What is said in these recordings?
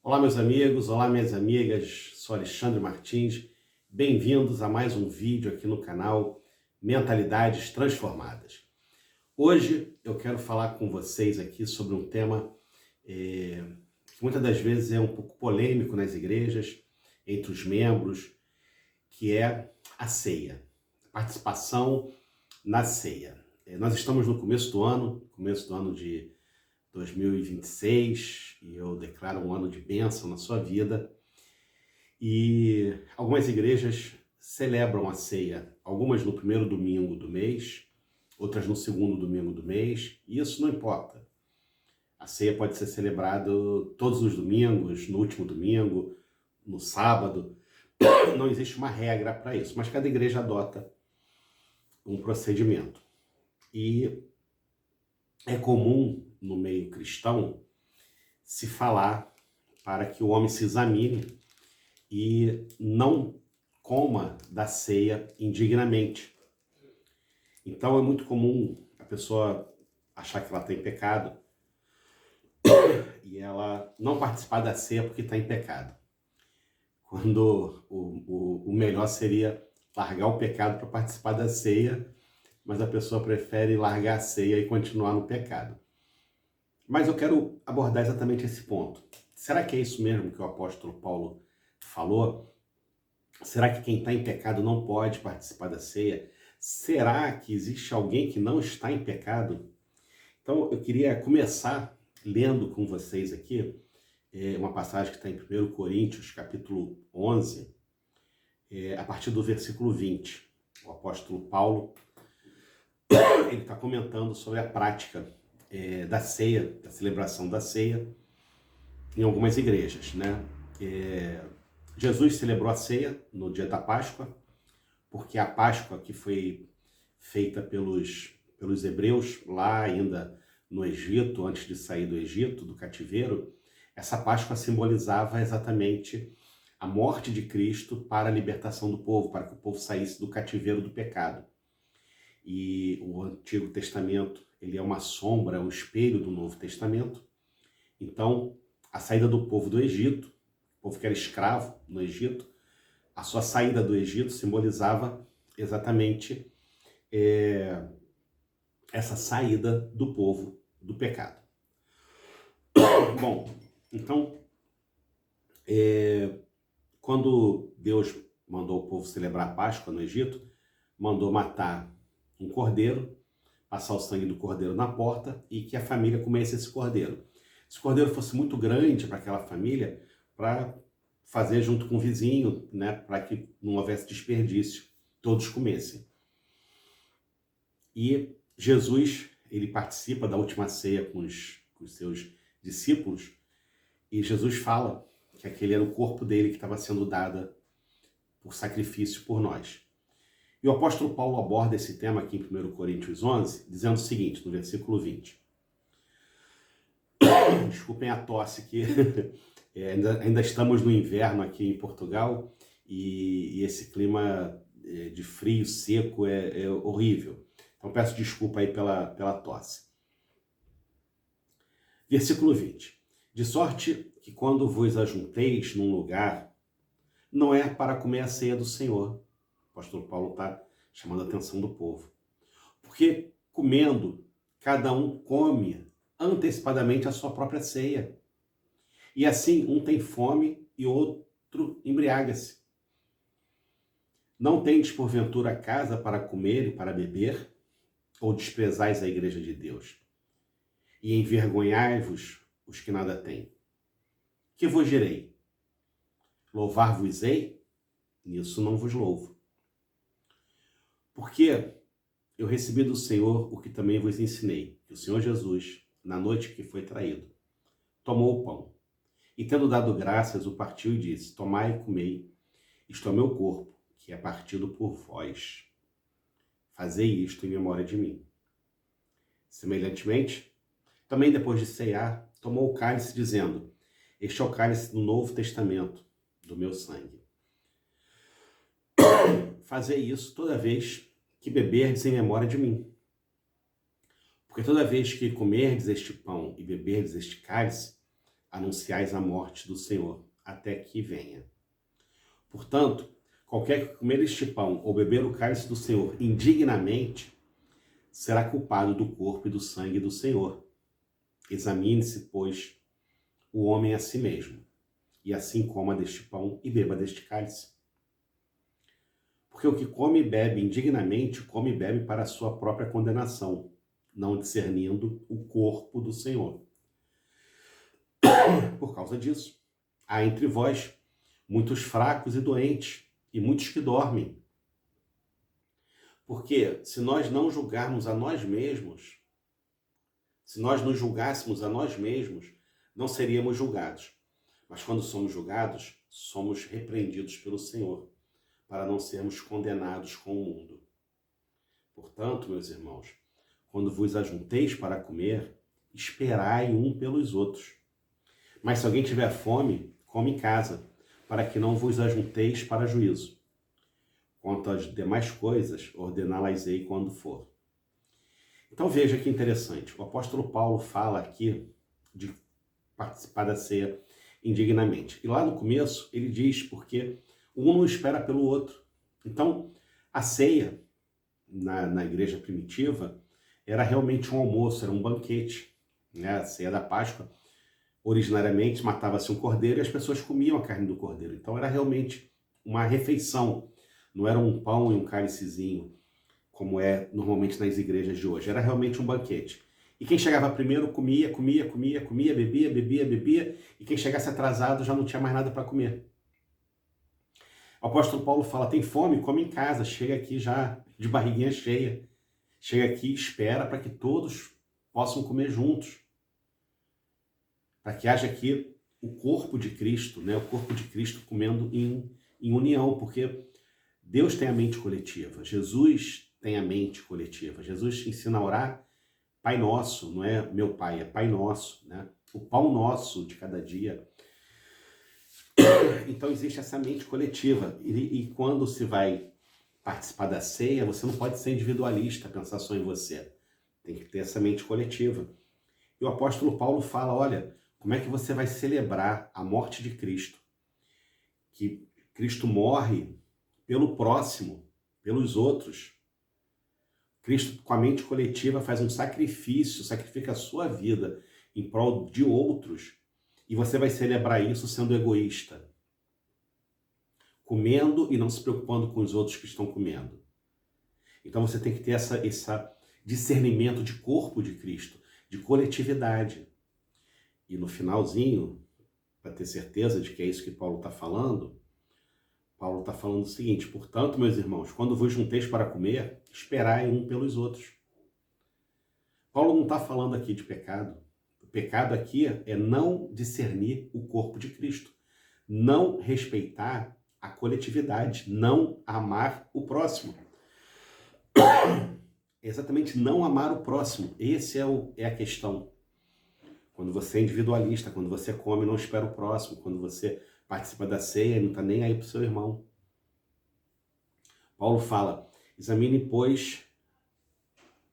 Olá, meus amigos, olá, minhas amigas, sou Alexandre Martins, bem-vindos a mais um vídeo aqui no canal Mentalidades Transformadas. Hoje eu quero falar com vocês aqui sobre um tema que muitas das vezes é um pouco polêmico nas igrejas, entre os membros, que é a ceia, a participação na ceia. Nós estamos no começo do ano de 2026, e eu declaro um ano de bênção na sua vida. E algumas igrejas celebram a ceia, algumas no primeiro domingo do mês, outras no segundo domingo do mês, e isso não importa. A ceia pode ser celebrada todos os domingos, no último domingo, no sábado. Não existe uma regra para isso, mas cada igreja adota um procedimento. E é comum no meio cristão se falar para que o homem se examine e não coma da ceia indignamente. Então é muito comum a pessoa achar que ela está em pecado e ela não participar da ceia porque está em pecado. Quando o melhor seria largar o pecado para participar da ceia, mas a pessoa prefere largar a ceia e continuar no pecado. Mas eu quero abordar exatamente esse ponto. Será que é isso mesmo que o apóstolo Paulo falou? Será que quem está em pecado não pode participar da ceia? Será que existe alguém que não está em pecado? Então eu queria começar lendo com vocês aqui uma passagem que está em 1 Coríntios, capítulo 11, a partir do versículo 20. O apóstolo Paulo ele está comentando sobre a prática da ceia, da celebração da ceia em algumas igrejas, né? Jesus celebrou a ceia no dia da Páscoa, porque a Páscoa que foi feita pelos hebreus lá ainda no Egito, antes de sair do Egito, do cativeiro, essa Páscoa simbolizava exatamente a morte de Cristo para a libertação do povo, para que o povo saísse do cativeiro do pecado. E o Antigo Testamento, ele é uma sombra, um espelho do Novo Testamento. Então, a saída do povo do Egito, o povo que era escravo no Egito, a sua saída do Egito simbolizava exatamente essa saída do povo do pecado. Bom, então, quando Deus mandou o povo celebrar a Páscoa no Egito, mandou matar um cordeiro, passar o sangue do cordeiro na porta e que a família comesse esse cordeiro. Se o cordeiro fosse muito grande para aquela família, para fazer junto com o vizinho, né, para que não houvesse desperdício, todos comessem. E Jesus, ele participa da última ceia com os seus discípulos, e Jesus fala que aquele era o corpo dele que estava sendo dado por sacrifício por nós. E o apóstolo Paulo aborda esse tema aqui em 1 Coríntios 11, dizendo o seguinte, no versículo 20. Desculpem a tosse aqui, ainda estamos no inverno aqui em Portugal e esse clima de frio, seco é horrível. Então peço desculpa aí pela tosse. Versículo 20. De sorte que quando vos ajunteis num lugar, não é para comer a ceia do Senhor. O apóstolo Paulo está chamando a atenção do povo. Porque comendo, cada um come antecipadamente a sua própria ceia. E assim, um tem fome e outro embriaga-se. Não tendes porventura casa para comer e para beber? Ou desprezais a igreja de Deus? E envergonhai-vos os que nada têm? Que vos direi? Louvar-vos-ei? Nisso não vos louvo. Porque eu recebi do Senhor o que também vos ensinei, que o Senhor Jesus, na noite que foi traído, tomou o pão, e tendo dado graças, o partiu e disse, tomai e comei, isto é o meu corpo, que é partido por vós. Fazei isto em memória de mim. Semelhantemente, também depois de ceiar, tomou o cálice, dizendo, este é o cálice do Novo Testamento, do meu sangue. Fazei isso toda vez que beberdes em memória de mim. Porque toda vez que comerdes este pão e beberdes este cálice, anunciais a morte do Senhor, até que venha. Portanto, qualquer que comer este pão ou beber o cálice do Senhor indignamente, será culpado do corpo e do sangue do Senhor. Examine-se, pois, o homem a si mesmo, e assim coma deste pão e beba deste cálice. Porque o que come e bebe indignamente, come e bebe para a sua própria condenação, não discernindo o corpo do Senhor. Por causa disso, há entre vós muitos fracos e doentes, e muitos que dormem. Porque se nós não julgarmos a nós mesmos, se nós nos julgássemos a nós mesmos, não seríamos julgados. Mas quando somos julgados, somos repreendidos pelo Senhor, para não sermos condenados com o mundo. Portanto, meus irmãos, quando vos ajunteis para comer, esperai um pelos outros. Mas se alguém tiver fome, come em casa, para que não vos ajunteis para juízo. Quanto às demais coisas, ordená-las-ei quando for. Então veja que interessante, o apóstolo Paulo fala aqui de participar da ceia indignamente. E lá no começo ele diz porque um não espera pelo outro. Então a ceia na igreja primitiva era realmente um almoço, era um banquete. Né? A ceia da Páscoa, originariamente matava-se um cordeiro e as pessoas comiam a carne do cordeiro. Então era realmente uma refeição, não era um pão e um cálicezinho, como é normalmente nas igrejas de hoje. Era realmente um banquete. E quem chegava primeiro comia, bebia, e quem chegasse atrasado já não tinha mais nada para comer. O apóstolo Paulo fala, tem fome? Come em casa, chega aqui já de barriguinha cheia. Chega aqui e espera para que todos possam comer juntos. Para que haja aqui o corpo de Cristo, né? O corpo de Cristo comendo em união, porque Deus tem a mente coletiva, Jesus tem a mente coletiva. Jesus ensina a orar Pai Nosso, não é meu Pai, é Pai Nosso, né? O pão nosso de cada dia. Então existe essa mente coletiva. E quando se vai participar da ceia, você não pode ser individualista, pensar só em você. Tem que ter essa mente coletiva. E o apóstolo Paulo fala, olha, como é que você vai celebrar a morte de Cristo? Que Cristo morre pelo próximo, pelos outros. Cristo, com a mente coletiva, faz um sacrifício, sacrifica a sua vida em prol de outros. E você vai celebrar isso sendo egoísta. Comendo e não se preocupando com os outros que estão comendo. Então você tem que ter esse discernimento de corpo de Cristo, de coletividade. E no finalzinho, para ter certeza de que é isso que Paulo está falando o seguinte, portanto, meus irmãos, quando vos junteis para comer, esperai um pelos outros. Paulo não está falando aqui de pecado. O pecado aqui é não discernir o corpo de Cristo, não respeitar a coletividade, não amar o próximo. Exatamente, não amar o próximo. Esse é a questão. Quando você é individualista, quando você come, não espera o próximo. Quando você participa da ceia, não está nem aí para o seu irmão. Paulo fala, examine, pois,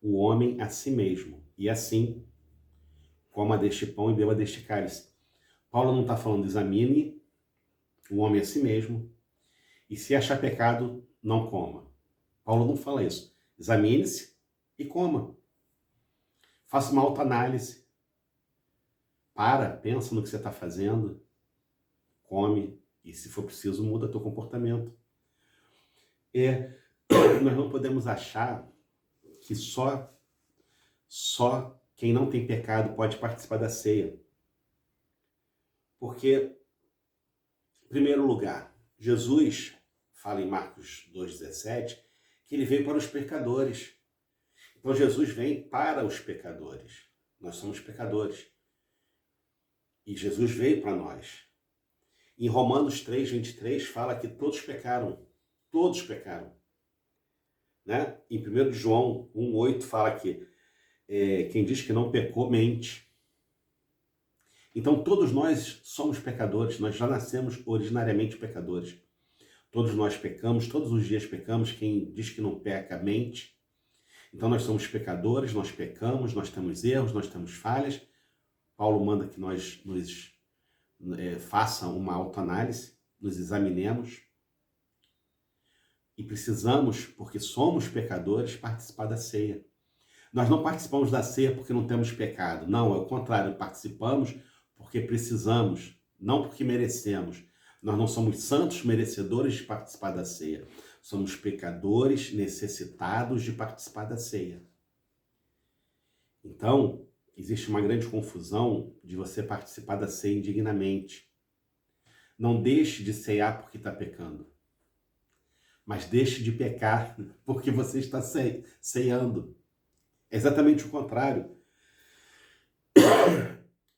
o homem a si mesmo, e assim coma deste pão e beba deste cálice. Paulo não está falando, examine o homem a si mesmo, e se achar pecado, não coma. Paulo não fala isso. Examine-se e coma. Faça uma autoanálise. Pensa no que você está fazendo, come, e se for preciso, muda teu comportamento. Nós não podemos achar que só quem não tem pecado pode participar da ceia. Porque, em primeiro lugar, Jesus fala em Marcos 2,17 que ele veio para os pecadores. Então Jesus vem para os pecadores. Nós somos pecadores. E Jesus veio para nós. Em Romanos 3,23 fala que todos pecaram. Todos pecaram. Né? Em 1 João 1,8 fala que quem diz que não pecou, mente. Então todos nós somos pecadores, nós já nascemos originariamente pecadores. Todos nós pecamos, todos os dias pecamos, quem diz que não peca, mente. Então nós somos pecadores, nós pecamos, nós temos erros, nós temos falhas. Paulo manda que nós nos faça uma autoanálise, nos examinemos e precisamos, porque somos pecadores, participar da ceia. Nós não participamos da ceia porque não temos pecado. Não, é o contrário, participamos porque precisamos, não porque merecemos. Nós não somos santos merecedores de participar da ceia. Somos pecadores necessitados de participar da ceia. Então, existe uma grande confusão de você participar da ceia indignamente. Não deixe de cear porque está pecando, mas deixe de pecar porque você está ceando. É exatamente o contrário.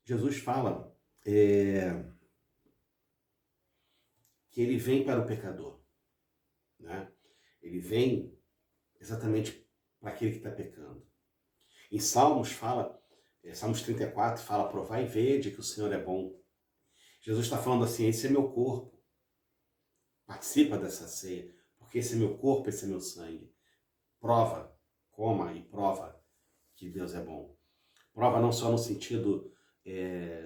Jesus fala que ele vem para o pecador, né? Ele vem exatamente para aquele que está pecando. Em Salmos fala, Salmos 34 fala, provai e vede que o Senhor é bom. Jesus está falando assim, esse é meu corpo, participa dessa ceia, porque esse é meu corpo, esse é meu sangue. Prova, coma e prova que Deus é bom. Prova não só no sentido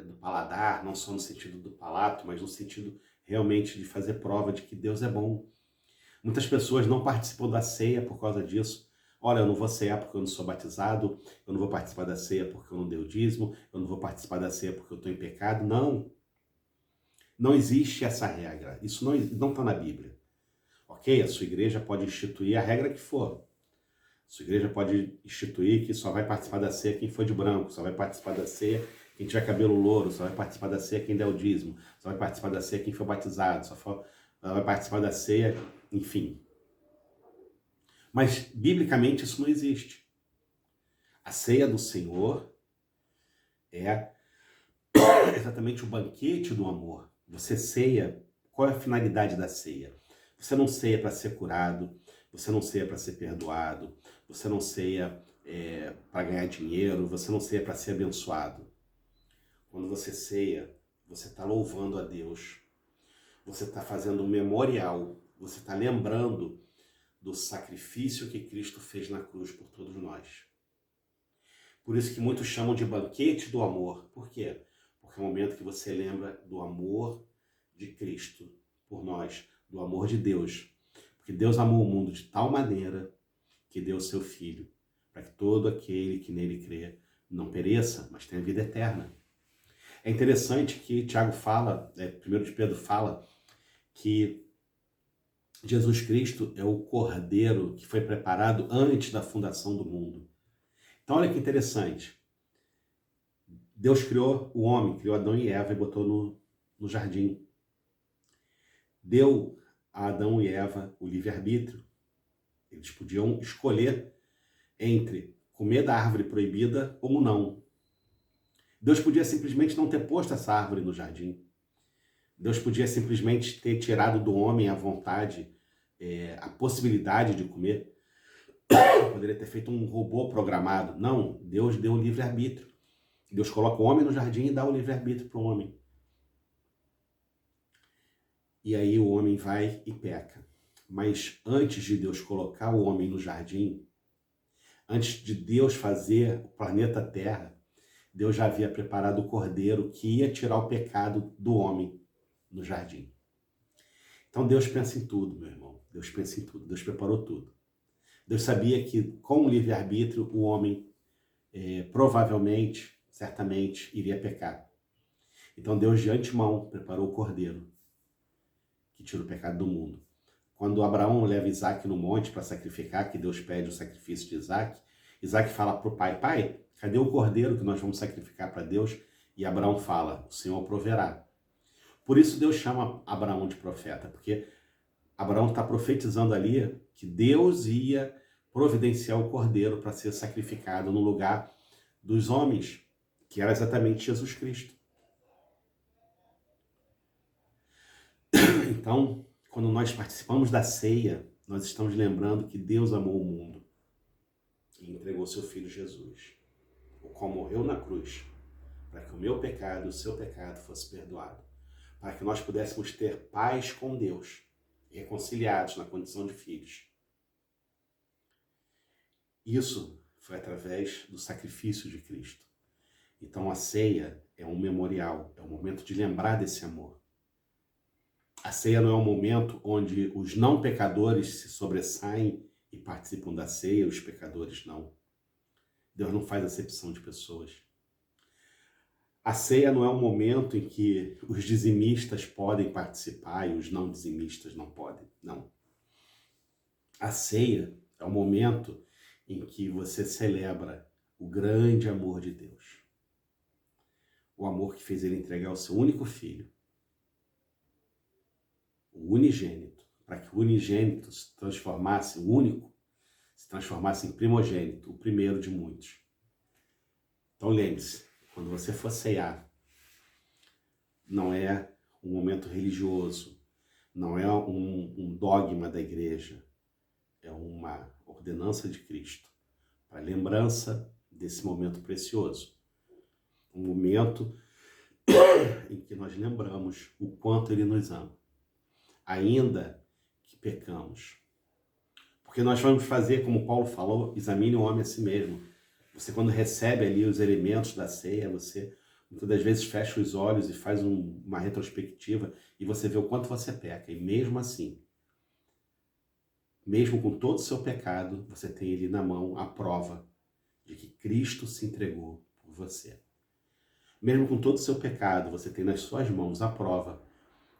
do paladar, não só no sentido do palato, mas no sentido realmente de fazer prova de que Deus é bom. Muitas pessoas não participam da ceia por causa disso. Olha, eu não vou cear porque eu não sou batizado, eu não vou participar da ceia porque eu não dei o dízimo, eu não vou participar da ceia porque eu estou em pecado. Não. Não existe essa regra. Isso não está na Bíblia. Ok? A sua igreja pode instituir a regra que for. Sua igreja pode instituir que só vai participar da ceia quem for de branco, só vai participar da ceia quem tiver cabelo louro, só vai participar da ceia quem der o dízimo, só vai participar da ceia quem for batizado, só vai participar da ceia, enfim. Mas, biblicamente, isso não existe. A ceia do Senhor é exatamente o banquete do amor. Você ceia, qual é a finalidade da ceia? Você não ceia para ser curado, você não ceia para ser perdoado, você não ceia para ganhar dinheiro, você não ceia para ser abençoado. Quando você ceia, você está louvando a Deus, você está fazendo um memorial, você está lembrando do sacrifício que Cristo fez na cruz por todos nós. Por isso que muitos chamam de banquete do amor. Por quê? Porque é o momento que você lembra do amor de Cristo por nós, do amor de Deus. Porque Deus amou o mundo de tal maneira que deu o seu Filho, para que todo aquele que nele crê não pereça, mas tenha vida eterna. É interessante que Tiago fala, 1 de Pedro fala, que Jesus Cristo é o Cordeiro que foi preparado antes da fundação do mundo. Então olha que interessante. Deus criou o homem, criou Adão e Eva e botou no jardim. Deu a Adão e Eva o livre-arbítrio. Eles podiam escolher entre comer da árvore proibida ou não. Deus podia simplesmente não ter posto essa árvore no jardim. Deus podia simplesmente ter tirado do homem a vontade, a possibilidade de comer. Poderia ter feito um robô programado. Não, Deus deu o livre-arbítrio. Deus coloca o homem no jardim e dá o livre-arbítrio para o homem. E aí o homem vai e peca. Mas antes de Deus colocar o homem no jardim, antes de Deus fazer o planeta Terra, Deus já havia preparado o cordeiro que ia tirar o pecado do homem no jardim. Então Deus pensa em tudo, meu irmão. Deus pensa em tudo. Deus preparou tudo. Deus sabia que com o livre-arbítrio o homem provavelmente, certamente, iria pecar. Então Deus de antemão preparou o cordeiro que tira o pecado do mundo. Quando Abraão leva Isaac no monte para sacrificar, que Deus pede o sacrifício de Isaac, Isaac fala para o pai, pai, cadê o cordeiro que nós vamos sacrificar para Deus? E Abraão fala, o Senhor proverá. Por isso Deus chama Abraão de profeta, porque Abraão está profetizando ali que Deus ia providenciar o cordeiro para ser sacrificado no lugar dos homens, que era exatamente Jesus Cristo. Então, quando nós participamos da ceia, nós estamos lembrando que Deus amou o mundo e entregou seu Filho Jesus, o qual morreu na cruz, para que o meu pecado e o seu pecado fosse perdoado, para que nós pudéssemos ter paz com Deus, reconciliados na condição de filhos. Isso foi através do sacrifício de Cristo. Então a ceia é um memorial, é um momento de lembrar desse amor. A ceia não é um momento onde os não pecadores se sobressaem e participam da ceia, os pecadores não. Deus não faz acepção de pessoas. A ceia não é um momento em que os dizimistas podem participar e os não dizimistas não podem, não. A ceia é um momento em que você celebra o grande amor de Deus. O amor que fez ele entregar o seu único filho, o unigênito, para que o unigênito se transformasse, o único, se transformasse em primogênito, o primeiro de muitos. Então lembre-se, quando você for ceiar, não é um momento religioso, não é um dogma da igreja, é uma ordenança de Cristo, para lembrança desse momento precioso. Um momento em que nós lembramos o quanto Ele nos ama, ainda que pecamos. Porque nós vamos fazer, como Paulo falou, examine o homem a si mesmo. Você, quando recebe ali os elementos da ceia, você muitas das vezes fecha os olhos e faz uma retrospectiva e você vê o quanto você peca. E mesmo assim, mesmo com todo o seu pecado, você tem ali na mão a prova de que Cristo se entregou por você. Mesmo com todo o seu pecado, você tem nas suas mãos a prova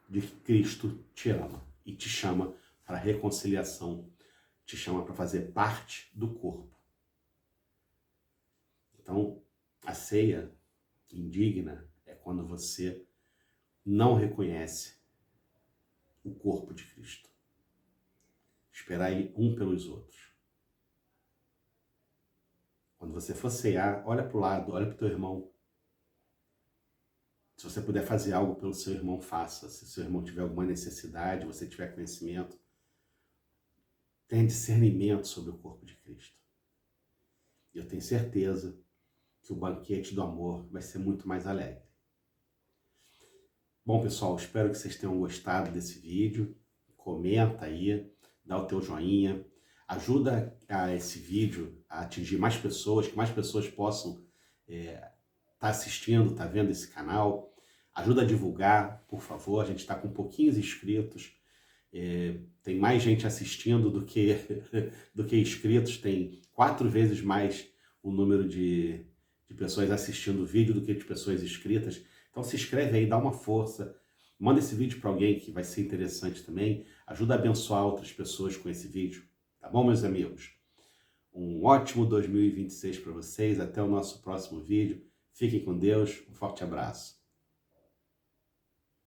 de que Cristo te ama e te chama para a reconciliação, te chama para fazer parte do corpo. Então, a ceia indigna é quando você não reconhece o corpo de Cristo. Esperai um pelos outros. Quando você for ceiar, olha para o lado, olha para o teu irmão. Se você puder fazer algo pelo seu irmão, faça. Se seu irmão tiver alguma necessidade, você tiver conhecimento, tenha discernimento sobre o corpo de Cristo. E eu tenho certeza que o banquete do amor vai ser muito mais alegre. Bom, pessoal, espero que vocês tenham gostado desse vídeo. Comenta aí, dá o teu joinha. Ajuda esse vídeo a atingir mais pessoas, que mais pessoas possam tá assistindo, tá vendo esse canal. Ajuda a divulgar, por favor. A gente está com pouquinhos inscritos. Tem mais gente assistindo do que inscritos. Tem 4 vezes mais o número de pessoas assistindo o vídeo do que de pessoas inscritas. Então se inscreve aí, dá uma força. Manda esse vídeo para alguém que vai ser interessante também. Ajuda a abençoar outras pessoas com esse vídeo. Tá bom, meus amigos? Um ótimo 2026 para vocês. Até o nosso próximo vídeo. Fiquem com Deus. Um forte abraço.